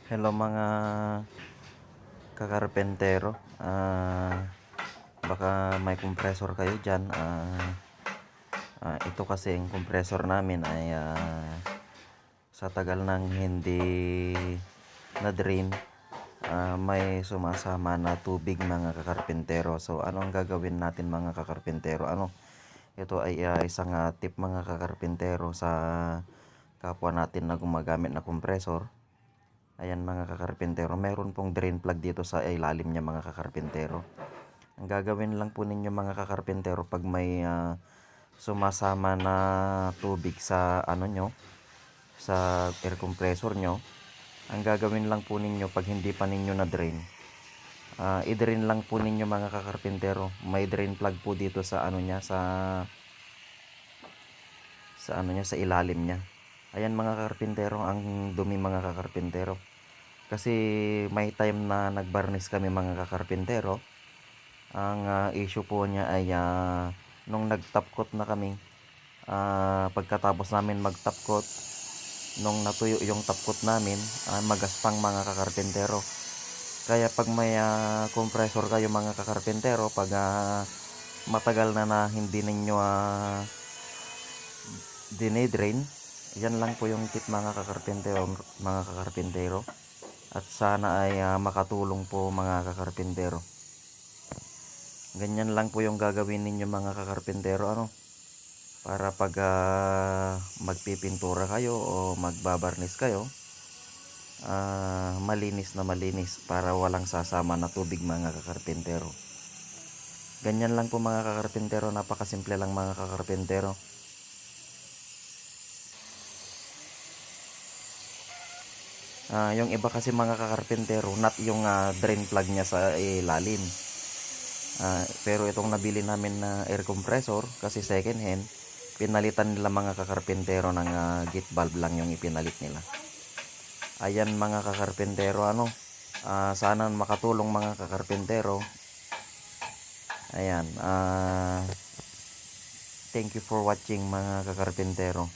Hello mga kakarpentero. Baka may compressor kayo dyan. Ito kasi yung compressor namin ay sa tagal nang hindi na drain, may sumasama na tubig mga kakarpentero. So ano ang gagawin natin mga kakarpentero? Ito ay isang tip mga kakarpentero sa kapwa natin na gumagamit na compressor. Ayan mga kakarpentero, meron pong drain plug dito sa ilalim niya mga kakarpentero. Ang gagawin lang po ninyo mga kakarpentero pag may sumasama na tubig sa sa air compressor nyo, ang gagawin lang po ninyo pag hindi pa ninyo na drain, i-drain lang po ninyo mga kakarpentero. May drain plug po dito sa sa ilalim niya. Ayan mga kakarpentero, ang dumi mga kakarpentero. Kasi may time na nagbarnis kami mga kakarpentero. Ang issue po niya ay nung nag-top coat na kami, pagkatapos namin mag-top coat, nung natuyo yung top coat namin, magaspang mga kakarpentero. Kaya pag may compressor kayo mga kakarpentero, pag matagal na hindi ninyo dinidrain, yan lang po yung tip mga kakarpentero, at sana ay makatulong po mga kakarpentero. Ganyan lang po yung gagawin ninyo mga kakarpentero, para pag magpipintura kayo o magbabarnis kayo, malinis na malinis, para walang sasama na tubig mga kakarpentero. Ganyan lang po mga kakarpentero, napakasimple lang mga kakarpentero. Yung iba kasi mga kakarpentero, not yung drain plug niya sa ilalim. Pero itong nabili namin na air compressor, kasi second hand, pinalitan nila mga kakarpentero ng gate valve lang yung ipinalit nila. Ayan mga kakarpentero, sana makatulong mga kakarpentero. Ayan, thank you for watching mga kakarpentero.